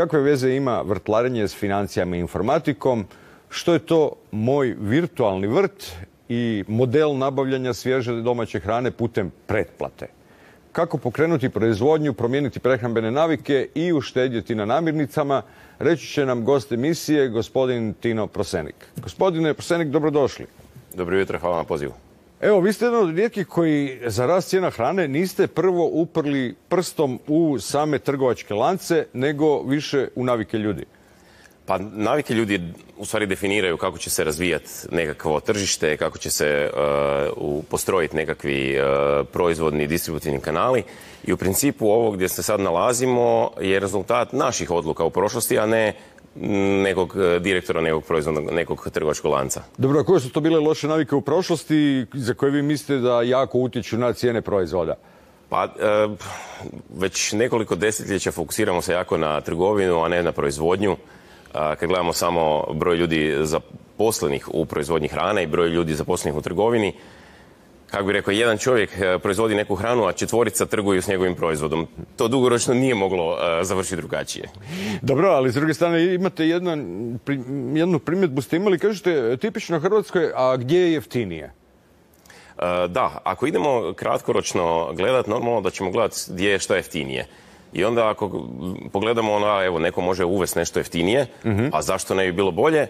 kakve veze ima vrtlarenje s financijama i informatikom, što je to moj virtualni vrt i model nabavljanja svježe domaće hrane putem pretplate. Kako pokrenuti proizvodnju, promijeniti prehrambene navike i uštedjeti na namirnicama, reći će nam gost emisije, gospodin Tino Prosenik. Gospodine Prosenik, dobrodošli. Dobro jutro, hvala na pozivu. Evo, vi ste jedan od rijetkih koji za rast cijena hrane niste prvo uprli prstom u same trgovačke lance, nego više u navike ljudi. Pa navike ljudi u stvari definiraju kako će se razvijati nekakvo tržište, kako će se postrojiti nekakvi proizvodni distributivni kanali i u principu ovo gdje se sad nalazimo je rezultat naših odluka u prošlosti, a ne nekog direktora, nekog proizvodnog, nekog trgovačkog lanca. Dobro, a koje su to bile loše navike u prošlosti za koje vi mislite da jako utječu na cijene proizvoda? Pa, već nekoliko desetljeća fokusiramo se jako na trgovinu, a ne na proizvodnju. Kad gledamo samo broj ljudi zaposlenih u proizvodnji hrane i broj ljudi zaposlenih u trgovini, kako bi rekao, jedan čovjek proizvodi neku hranu, a četvorica trguju s njegovim proizvodom. To dugoročno nije moglo završiti drugačije. Dobro, ali s druge strane imate jednu primjedbu ste imali, kažete tipično Hrvatskoj, a gdje je jeftinije? Da, ako idemo kratkoročno gledati, normalno da ćemo gledati gdje je što jeftinije. I onda ako pogledamo, evo, neko može uvesti nešto jeftinije, a zašto ne bi bilo bolje,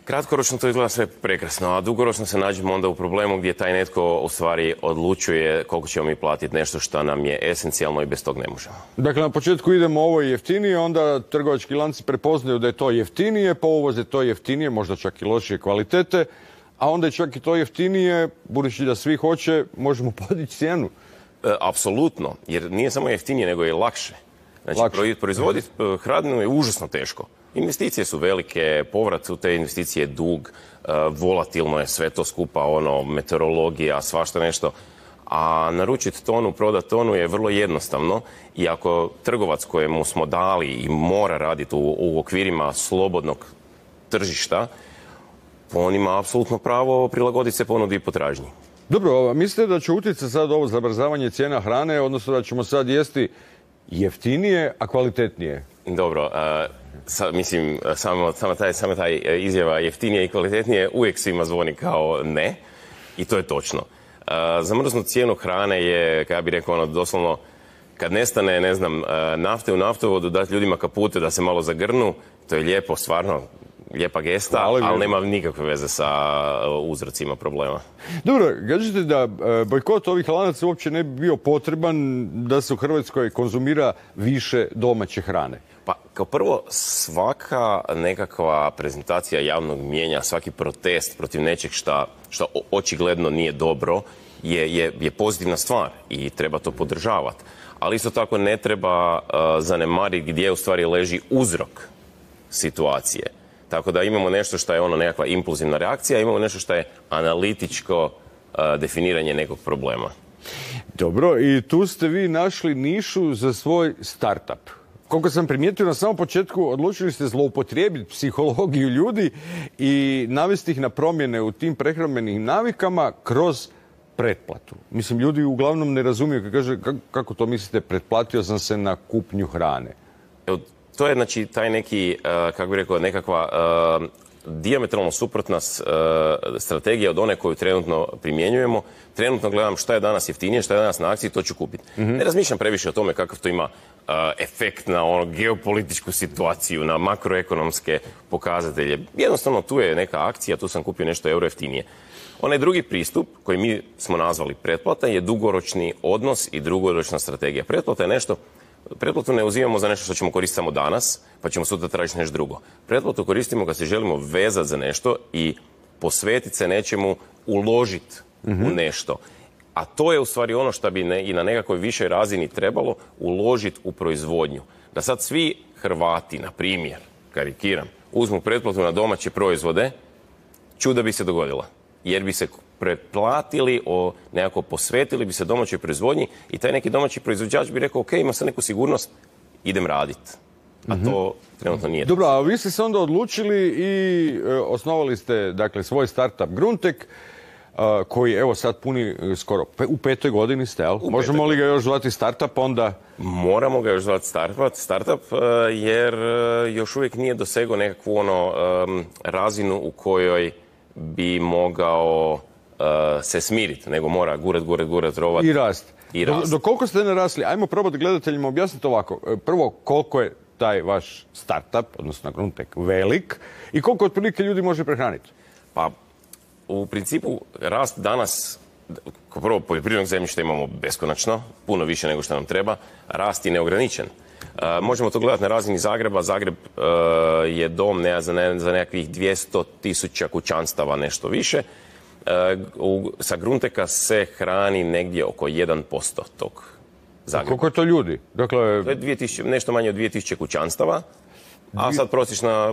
kratkoročno to izgleda sve prekrasno, a dugoročno se nađemo onda u problemu gdje taj netko u stvari odlučuje koliko ćemo mi platiti nešto što nam je esencijalno i bez tog ne možemo. Dakle, na početku idemo ovo jeftinije, onda trgovački lanci prepoznaju da je to jeftinije, pa uvoze to jeftinije, možda čak i lošije kvalitete, a onda je čak i to jeftinije, budući da svi hoće, možemo podići cijenu. Apsolutno, jer nije samo jeftinije, nego je lakše. Znači, proizvoditi hranu je užasno teško. Investicije su velike, povrat u te investicije je dug, volatilno je sve to skupa, meteorologija, svašta nešto. A naručiti tonu, prodati tonu je vrlo jednostavno i ako trgovac kojemu smo dali i mora raditi u okvirima slobodnog tržišta, on ima apsolutno pravo prilagoditi se ponudi i potražnji. Dobro, mislite da će utjecati sad ovo zabrzavanje cijena hrane, odnosno da ćemo sad jesti jeftinije, a kvalitetnije? Dobro, mislim, samo taj izjava jeftinije i kvalitetnije uvijek svima zvoni kao ne, i to je točno. Zamrznuti cijenu hrane je, kako bih rekao, doslovno, kad nestane, ne znam, nafte u naftovodu, dati ljudima kapute da se malo zagrnu, to je lijepo, stvarno, lijepa gesta, ali nema nikakve veze sa uzrocima problema. Dobro, kažete da bojkot ovih lanaca uopće ne bi bio potreban da se u Hrvatskoj konzumira više domaće hrane? Pa, kao prvo, svaka nekakva prezentacija javnog mnijenja, svaki protest protiv nečeg što očigledno nije dobro je pozitivna stvar i treba to podržavati. Ali isto tako ne treba zanemariti gdje u stvari leži uzrok situacije. Tako da imamo nešto što je nekakva impulzivna reakcija, imamo nešto što je analitičko definiranje nekog problema. Dobro, i tu ste vi našli nišu za svoj startup. Koliko sam primijetio na samom početku, odlučili ste zloupotrijebiti psihologiju ljudi i navesti ih na promjene u tim prehrambenim navikama kroz pretplatu. Mislim, ljudi uglavnom ne razumiju kad kaže kako to mislite, pretplatio sam se na kupnju hrane. To je, znači, taj neki, kako bih rekao, nekakva dijametralno suprotna strategija od one koju trenutno primjenjujemo. Trenutno gledam šta je danas jeftinije, šta je danas na akciji, to ću kupiti. Ne razmišljam previše o tome kakav to ima efekt na geopolitičku situaciju, na makroekonomske pokazatelje. Jednostavno, tu je neka akcija, tu sam kupio nešto euro jeftinije. Onaj drugi pristup, koji mi smo nazvali pretplata, je dugoročni odnos i dugoročna strategija. Pretplata je nešto. Pretplatu ne uzimamo za nešto što ćemo koristiti samo danas, pa ćemo sutra tražiti nešto drugo. Pretplatu koristimo kad se želimo vezati za nešto i posvetiti se nečemu, uložiti u nešto. A to je u stvari ono što bi i na nekakvoj višoj razini trebalo uložiti u proizvodnju. Da sad svi Hrvati, na primjer, karikiram, uzmu pretplatu na domaće proizvode, čuda bi se dogodila. Jer bi se pretplatili, nekako posvetili bi se domaćoj proizvodnji i taj neki domaći proizvođač bi rekao, ok, ima sad neku sigurnost, idem raditi. A to trenutno nije. Dobro, a vi ste se onda odlučili i osnovali ste, dakle, svoj startup Gruntek. koji evo sad puni skoro u 5. godini ste, jel? Možemo li ga još zvati startup onda? Moramo ga još zvati startup jer još uvijek nije dosegao nekakvu razinu u kojoj bi mogao se smiriti, nego mora gurat, rovat. I rast. Do koliko ste narasli? Ajmo probati gledateljima objasniti ovako. Prvo, koliko je taj vaš startup, odnosno Gruntek, velik i koliko otprilike ljudi može prehraniti? Pa, u principu, rast danas, kao prvo, poljoprivrednog zemljišta imamo beskonačno, puno više nego što nam treba, rast je neograničen. Možemo to gledati na razini Zagreba. Zagreb je dom za nekakvih 200.000 kućanstava, nešto više. Sa Grunteka se hrani negdje oko 1% tog Zagreba. Koliko je to ljudi? Dakle... To je nešto manje od 2000 kućanstava, a sad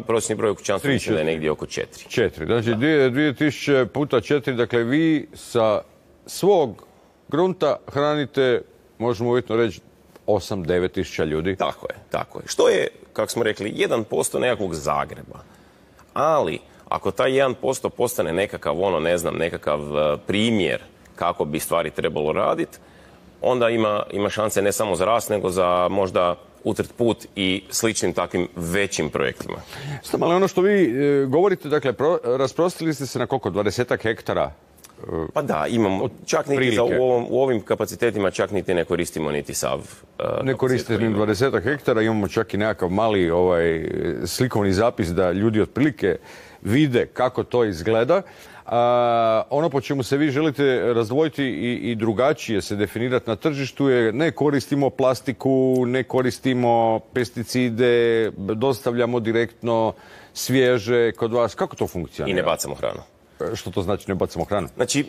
prosječni broj kućanstva mislim da je negdje oko 4. 4, znači 2000 puta 4, dakle vi sa svog grunta hranite, možemo uvjetno reći, 8-9 tisuća ljudi. Tako je. Što je, kako smo rekli, 1% nekakvog Zagreba. Ali, ako taj 1% postane nekakav, nekakav primjer kako bi stvari trebalo raditi, onda ima šanse ne samo za rast, nego za možda utrt put i sličnim takvim većim projektima. Ali ono što vi govorite, dakle, rasprostili ste se na koliko? 20 hektara? Pa da, imamo. Čak niti u ovim kapacitetima čak niti ne koristimo niti sav ne koristite ni 20 hektara, imamo čak i nekakav mali slikovni zapis da ljudi otprilike vide kako to izgleda. Ono po čemu se vi želite razdvojiti i drugačije se definirati na tržištu je ne koristimo plastiku, ne koristimo pesticide, dostavljamo direktno svježe kod vas. Kako to funkcionira? I ne bacamo hranu. Što to znači ne bacamo hranu? Znači,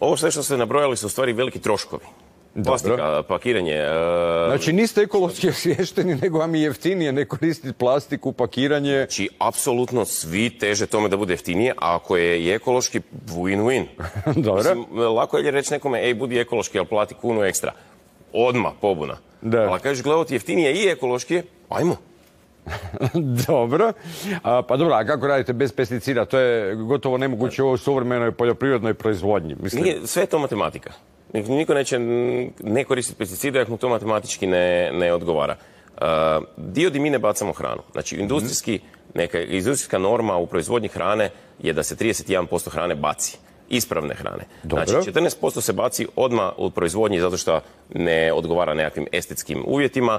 ovo sve što ste nabrojali su u stvari veliki troškovi. Plastika, pakiranje... Znači niste ekološki osviješteni, nego vam je jeftinije ne koristiti plastiku, pakiranje... Znači, apsolutno svi teže tome da bude jeftinije, a ako je i ekološki, win-win. Dobro. Mislim, lako je reći nekome, budi ekološki, ali plati kunu ekstra. Odmah, pobuna. Da. Ali kažeš, gledati jeftinije i ekološki, ajmo. Dobro. Pa dobro, a kako radite bez pesticida? To je gotovo nemoguće u ovoj suvremenoj poljoprivrednoj proizvodnji. Nije, sve je to matematika. Niko neće ne koristiti pesticide ako mu to matematički ne odgovara. Dio di mi ne bacamo hranu. Znači, industrijska norma u proizvodnji hrane je da se 31% hrane baci. Ispravne hrane. Dobro. Znači, 14% se baci odmah u proizvodnji zato što ne odgovara nekakvim estetskim uvjetima.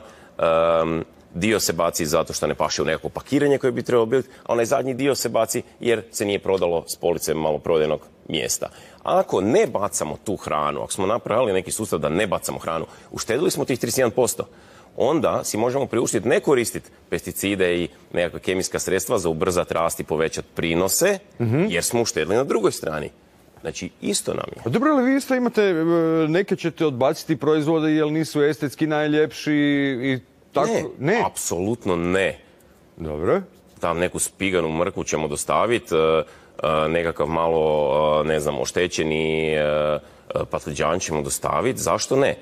Dio se baci zato što ne paše u nekako pakiranje koje bi trebalo biti, a onaj zadnji dio se baci jer se nije prodalo s police maloprodajnog mjesta. A ako ne bacamo tu hranu, ako smo napravili neki sustav da ne bacamo hranu, uštedili smo tih 31%. Onda si možemo priuštiti ne koristiti pesticide i nekakve kemijska sredstva za ubrzati rast i povećati prinose, jer smo uštedili na drugoj strani. Znači, isto nam je. Dobro, ali vi isto imate, neke ćete odbaciti proizvode jer nisu estetski najljepši i tako? Ne, apsolutno ne. Dobro. Tam neku spiganu mrkvu ćemo dostaviti, nekakav malo, oštećeni patliđan ćemo dostaviti. Zašto ne?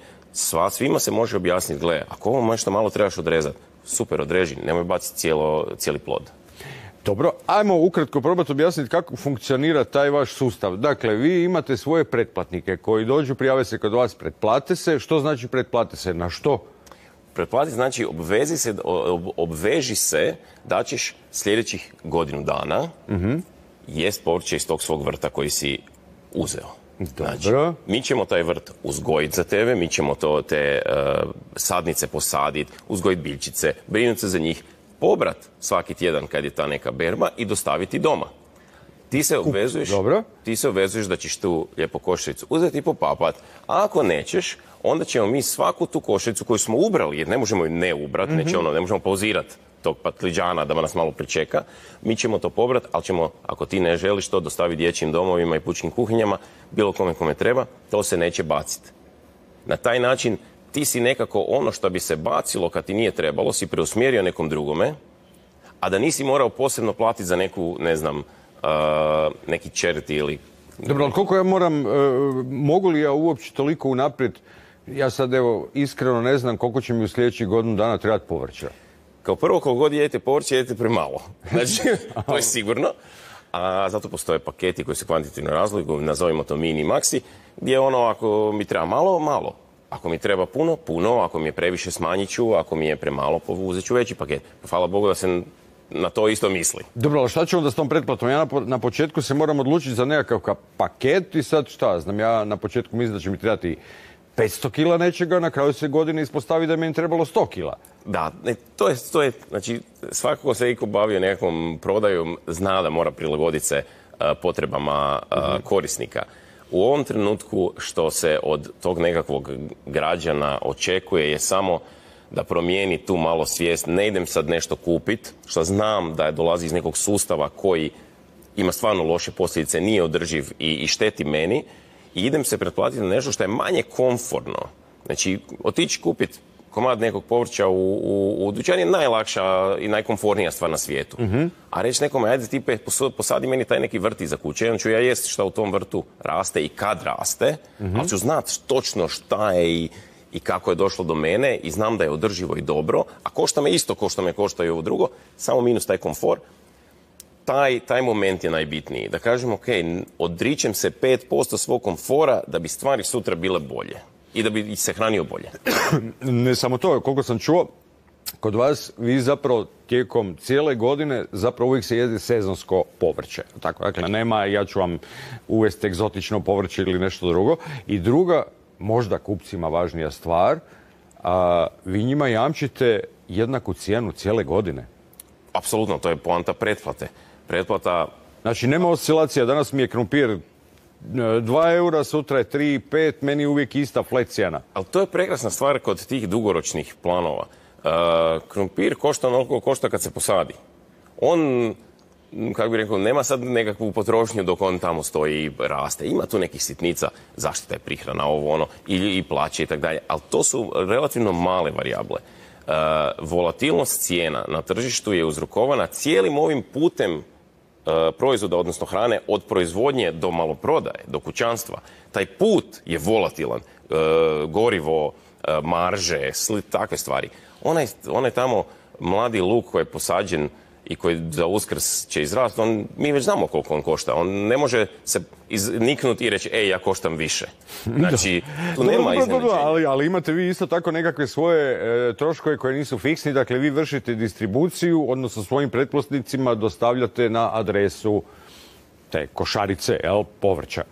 Svima se može objasniti, gle, ako ovo nešto malo trebaš odrezati, super, odreži, nemoj baciti cijeli plod. Dobro, ajmo ukratko probati objasniti kako funkcionira taj vaš sustav. Dakle, vi imate svoje pretplatnike koji dođu, prijave se kod vas, pretplate se. Što znači pretplate se? Na što? Pretplati znači obveži se da ćeš sljedećih godinu dana jest povrće iz tog svog vrta koji si uzeo. Znači, mi ćemo taj vrt uzgojiti za tebe, mi ćemo te sadnice posaditi, uzgojiti biljčice, brinuti se za njih, pobrat svaki tjedan kad je ta neka berba i dostaviti doma. Ti se obvezuješ da ćeš tu lijepo košaricu uzeti i popapat. A ako nećeš, onda ćemo mi svaku tu košaricu koju smo ubrali, jer ne možemo ju ne ubrati, ne možemo pauzirati tog patliđana da nas malo pričeka, mi ćemo to pobrat, ali ćemo, ako ti ne želiš to, dostaviti dječjim domovima i pučkim kuhinjama, bilo kome treba, to se neće baciti. Na taj način ti si nekako ono što bi se bacilo kad ti nije trebalo, si preusmjerio nekom drugome, a da nisi morao posebno platiti za neku, neki charity ili... Dobro, ali koliko ja mogu li ja uopće toliko unaprijed, ja sad iskreno ne znam koliko će mi u sljedećih godinu dana trebati povrća. Kao prvo, koliko god jedete povrće, jedete premalo. Znači, to je sigurno. A zato postoje paketi koji se kvantitativno razlikuju, nazovimo to mini maxi, gdje ono ako mi treba malo, malo. Ako mi treba puno, puno, ako mi je previše smanjit ću, ako mi je premalo uzet ću veći paket. Hvala Bogu da se na to isto misli. Dobro, ali šta ću onda s tom pretplatom? Ja na početku se moram odlučiti za nekakav paket i sad šta znam, ja na početku mislim da će mi trebati 500 kila nečega, na kraju se godine ispostavi da je meni trebalo 100 kila. Da, to je, znači, svako ko se iko bavio nekakvom prodajom zna da mora prilagoditi se potrebama korisnika. U ovom trenutku što se od tog nekakvog građana očekuje je samo da promijeni tu malo svijest. Ne idem sad nešto kupiti, što znam da dolazi iz nekog sustava koji ima stvarno loše posljedice, nije održiv i šteti meni. I idem se pretplatiti na nešto što je manje komfortno. Znači, otići kupiti komad nekog povrća u dućan je najlakša i najkomfortnija stvar na svijetu. A reći nekome, ajde ti posadi meni taj neki vrt iza kuće, onda ću ja jest šta u tom vrtu raste i kad raste, ali ću znat točno šta je i kako je došlo do mene i znam da je održivo i dobro, a košta me isto ko što me košta i ovo drugo, samo minus taj komfor. Taj moment je najbitniji. Da kažem, ok, odričem se 5% svog komfora da bi stvari sutra bile bolje i da bi se hranio bolje. Ne samo to, koliko sam čuo, kod vas vi zapravo tijekom cijele godine zapravo uvijek se jede sezonsko povrće. Tako, dakle, nema ja ću vam uvesti egzotično povrće ili nešto drugo. I druga, možda kupcima važnija stvar, vi njima jamčite jednaku cijenu cijele godine. Apsolutno, to je poanta pretplate. Pretplata... Znači, nema oscilacija. Danas mi je krumpir 2 eura, sutra je 3, 5, meni je uvijek ista flat cijena. Ali to je prekrasna stvar kod tih dugoročnih planova. Krumpir košta onoliko košta kad se posadi. On, kako bih rekao, nema sad nekakvu potrošnju dok on tamo stoji i raste. Ima tu nekih sitnica, zaštita je prihrana, ovo ono, i plaće i tako dalje. Ali to su relativno male varijable. Volatilnost cijena na tržištu je uzrokovana cijelim ovim putem proizvoda, odnosno hrane, od proizvodnje do maloprodaje, do kućanstva. Taj put je volatilan. Gorivo, marže, takve stvari. Onaj tamo mladi luk koji je posađen i koji za Uskrs će izrasti, mi već znamo koliko on košta. On ne može se niknuti i reći, ja koštam više. Znači, tu nema iznenađenja. Ali imate vi isto tako nekakve svoje troškove koje nisu fiksni. Dakle, vi vršite distribuciju, odnosno svojim pretplatnicima dostavljate na adresu te košarice, povrća.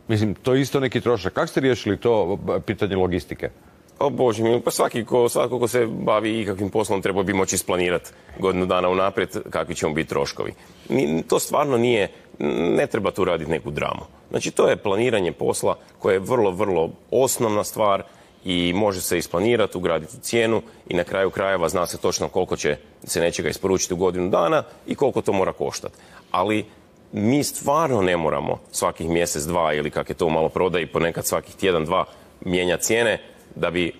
Mislim, to je isto neki trošak. Kako ste riješili to pitanje logistike? O Bože mi, pa svako ko se bavi ikakvim poslom treba bi moći isplanirati godinu dana unaprijed kakvi će mu biti troškovi. To stvarno nije, ne treba tu raditi neku dramu. Znači, to je planiranje posla koje je vrlo, vrlo osnovna stvar i može se isplanirati, ugraditi cijenu i na kraju krajeva zna se točno koliko će se nečega isporučiti u godinu dana i koliko to mora koštati. Ali mi stvarno ne moramo svakih mjesec, dva ili kak je to u maloprodaji ponekad svakih tjedan, dva mijenja cijene da bi,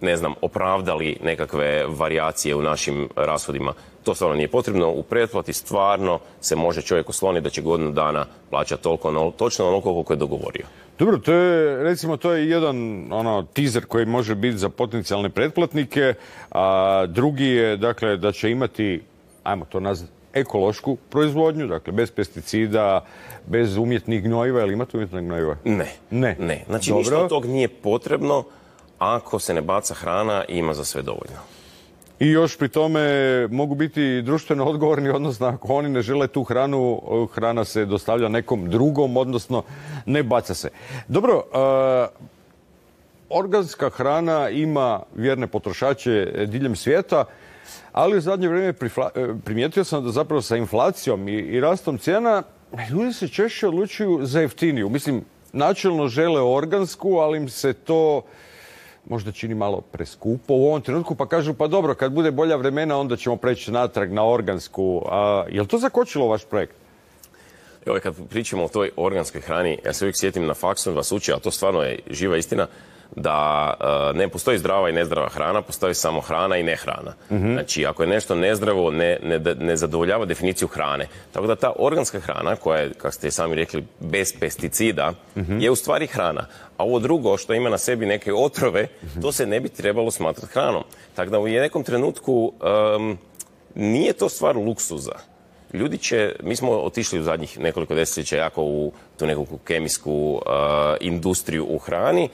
ne znam, opravdali nekakve varijacije u našim rashodima. To stvarno nije potrebno. U pretplati stvarno se može čovjek osloniti da će godinu dana plaćati točno onoliko koliko je dogovorio. Dobro, to je jedan teaser koji može biti za potencijalne pretplatnike, a drugi je, dakle, da će imati, ajmo to nazvati, ekološku proizvodnju, dakle, bez pesticida, bez umjetnih gnojiva. Ili imate umjetnih gnojiva? Ne. Znači, ništa od tog nije potrebno ako se ne baca hrana i ima za sve dovoljno. I još pri tome mogu biti društveno odgovorni, odnosno ako oni ne žele tu hranu, hrana se dostavlja nekom drugom, odnosno ne baca se. Dobro, organska hrana ima vjerne potrošače diljem svijeta, ali u zadnje vrijeme primijetio sam da zapravo sa inflacijom i rastom cijena ljudi se češće odlučuju za jeftiniju. Mislim, načelno žele organsku, ali im se to možda čini malo preskupo u ovom trenutku, pa kažu, pa dobro, kad bude bolja vremena, onda ćemo preći natrag na organsku. Je li to zakočilo vaš projekt? Evo, kad pričamo o toj organskoj hrani, ja se uvijek sjetim na faksu, vas uči, a to stvarno je živa istina, da ne postoji zdrava i nezdrava hrana, postoji samo hrana i nehrana. Znači, ako je nešto nezdravo, ne zadovoljava definiciju hrane. Tako da ta organska hrana, koja je, kako ste sami rekli, bez pesticida, je u stvari hrana. A ovo drugo, što ima na sebi neke otrove, to se ne bi trebalo smatrati hranom. Tako da u nekom trenutku nije to stvar luksuza. mi smo otišli u zadnjih nekoliko desetljeća jako u tu nekakvu kemijsku industriju u hrani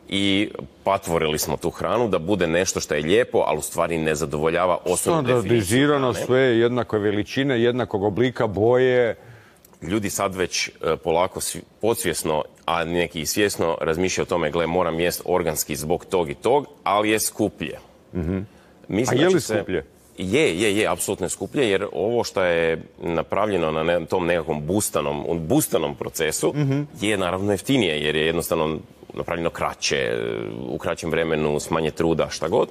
i patvorili smo tu hranu da bude nešto što je lijepo, ali u stvari ne zadovoljava osnovnu definiciju. Standardizirano sve, jednake veličine, jednakog oblika, boje. Ljudi sad već polako podsvjesno, a neki i svjesno razmišljaju o tome, gle, moram jest organski zbog tog i tog, ali je skuplje. Mislim, a je li skuplje? Je, apsolutno je skuplje, jer ovo što je napravljeno na tom nekakvom bustanom procesu je naravno jeftinije, jer je jednostavno napravljeno kraće, u kraćem vremenu, s manje truda, šta god.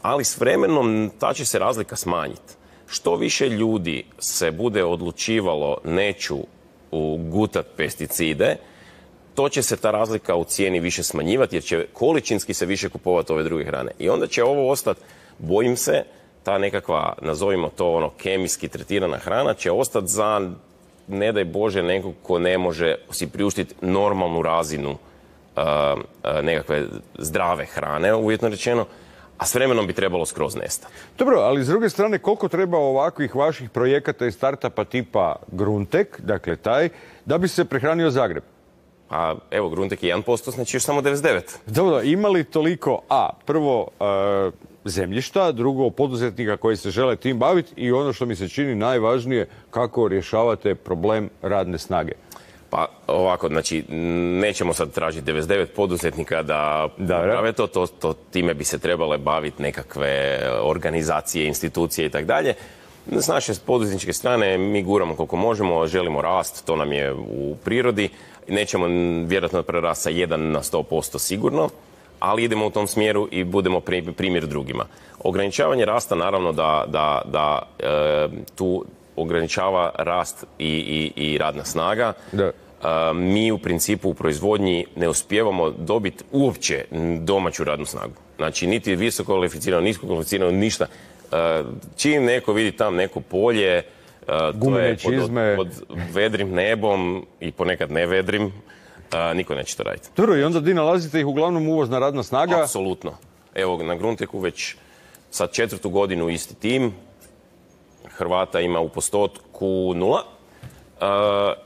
Ali s vremenom ta će se razlika smanjiti. Što više ljudi se bude odlučivalo neću ugutat pesticide, to će se ta razlika u cijeni više smanjivati, jer će količinski se više kupovati ove druge hrane. I onda će ovo ostati, bojim se, ta nekakva, nazovimo to kemijski tretirana hrana, će ostati za, ne daj Bože, nekog ko ne može si priuštiti normalnu razinu nekakve zdrave hrane, uvjetno rečeno, a s vremenom bi trebalo skroz nestati. Dobro, ali s druge strane, koliko treba ovakvih vaših projekata i startupa tipa Gruntek, dakle taj, da bi se prehranio Zagreb? Pa evo, Gruntek je 1%, znači još samo 99%. Dobro, ima li toliko, prvo zemljišta, drugo poduzetnika koji se žele tim baviti i ono što mi se čini najvažnije, kako rješavate problem radne snage? Pa ovako, znači, nećemo sad tražiti 99 poduzetnika da prave to, time bi se trebale baviti nekakve organizacije, institucije i tako dalje. S naše poduzetničke strane mi guramo koliko možemo, želimo rast, to nam je u prirodi. Nećemo vjerojatno prerasti sa 1 na 100% sigurno, ali idemo u tom smjeru i budemo primjer drugima. Ograničavanje rasta naravno da tu ograničava rast i radna snaga. Da. Mi u principu u proizvodnji ne uspijevamo dobiti uopće domaću radnu snagu. Znači, niti visoko kvalificirano, nisko kvalificirano, ništa. Čim neko vidi tam neko polje, to je pod vedrim nebom i ponekad nevedrim, niko neće to raditi. Dobro, i onda di nalazite ih uglavnom uvozna radna snaga? Apsolutno. Evo, na Grunteku već sad 4. godinu isti tim. Hrvata ima u postotku 0.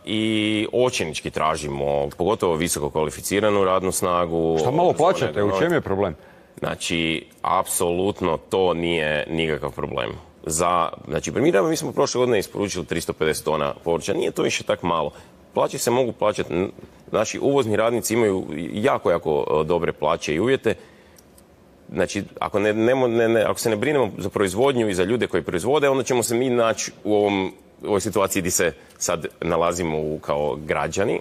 I očajnički tražimo, pogotovo visoko kvalificiranu radnu snagu. Šta malo plaćate? U čem je problem? Znači, apsolutno to nije nikakav problem. Znači, mi smo prošle godine isporučili 350 tona povrća. Nije to više tak malo. Plaće se mogu plaćati. Naši uvozni radnici imaju jako dobre plaće i uvjete. Znači, ako se ne brinemo za proizvodnju i za ljude koji proizvode, onda ćemo se mi naći u ovoj situaciji gdje se sad nalazimo kao građani.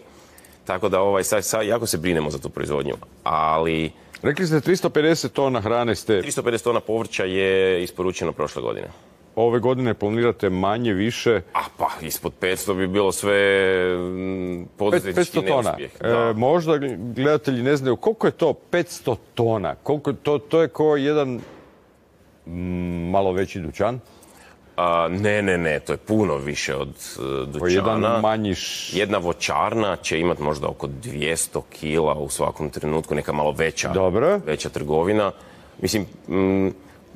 Tako da sad jako se brinemo za tu proizvodnju. Ali... Rekli ste 350 tona hrane ste... 350 tona povrća je isporučeno prošle godine. Ove godine planirate manje, više? Pa ispod 500 bi bilo sve poduzetnički neuspjeh. Možda gledatelji ne znaju koliko je to 500 tona. Koliko to je kao jedan malo veći dućan? Ne, to je puno više od dućana. Jedna voćarna će imati možda oko 200 kila u svakom trenutku, neka malo veća trgovina. Mislim,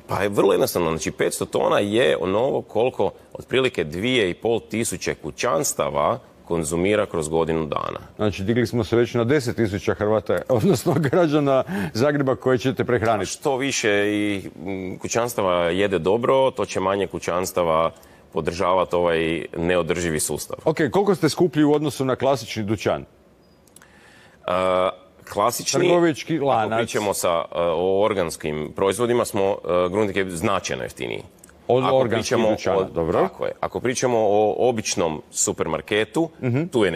pa je vrlo jednostavno, znači 500 tona je ono koliko otprilike 2500 kućanstava konzumira kroz godinu dana. Znači, digli smo se već na 10.000 Hrvata, odnosno građana Zagreba koje ćete prehraniti. Što više i kućanstava jede dobro, to će manje kućanstava podržavati ovaj neodrživi sustav. Ok, koliko ste skuplji u odnosu na klasični dućan? Klasični, trgovički lanac. Ako pričamo o organskim proizvodima, Gruntek je značajno jeftiniji. Od organskih dućana, dobro. Tako je. Ako pričamo o običnom supermarketu, tu je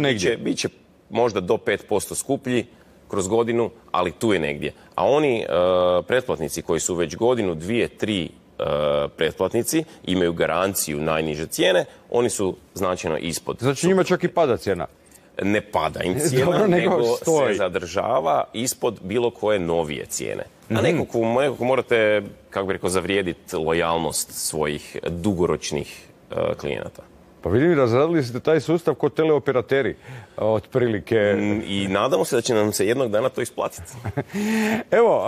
negdje. Biće možda do 5% skuplji kroz godinu, ali tu je negdje. A oni pretplatnici koji su već godinu, 2, 3 pretplatnici, imaju garanciju najniže cijene, oni su značajno ispod. Znači njima čak i pada cijena? Ne pada im cijena, nego se zadržava ispod bilo koje novije cijene. A nekako morate, kako bi rekao, zavrijediti lojalnost svojih dugoročnih klijenata. Pa vidim, razradili ste taj sustav kod teleoperateri, otprilike. I nadamo se da će nam se jednog dana to isplatiti. Evo,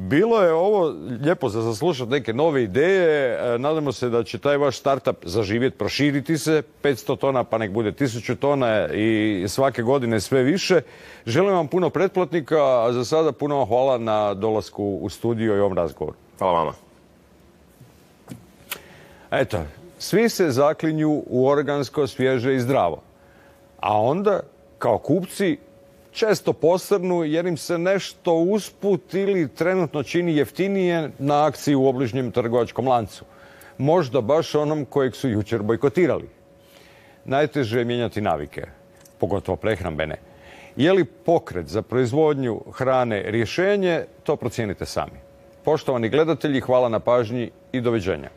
bilo je ovo lijepo za zaslušati neke nove ideje. Nadamo se da će taj vaš startup zaživjeti, proširiti se. 500 tona pa nek bude 1000 tona i svake godine sve više. Želim vam puno pretplatnika, a za sada puno vam hvala na dolasku u studio i ovom razgovoru. Hvala vama. Eto, svi se zaklinju u organsko, svježe i zdravo. A onda, kao kupci, često posrnu jer im se nešto usput ili trenutno čini jeftinije na akciji u obližnjem trgovačkom lancu. Možda baš onom kojeg su jučer bojkotirali. Najteže je mijenjati navike, pogotovo prehrambene. Je li pokret za proizvodnju hrane rješenje, to procijenite sami. Poštovani gledatelji, hvala na pažnji i doviđenja.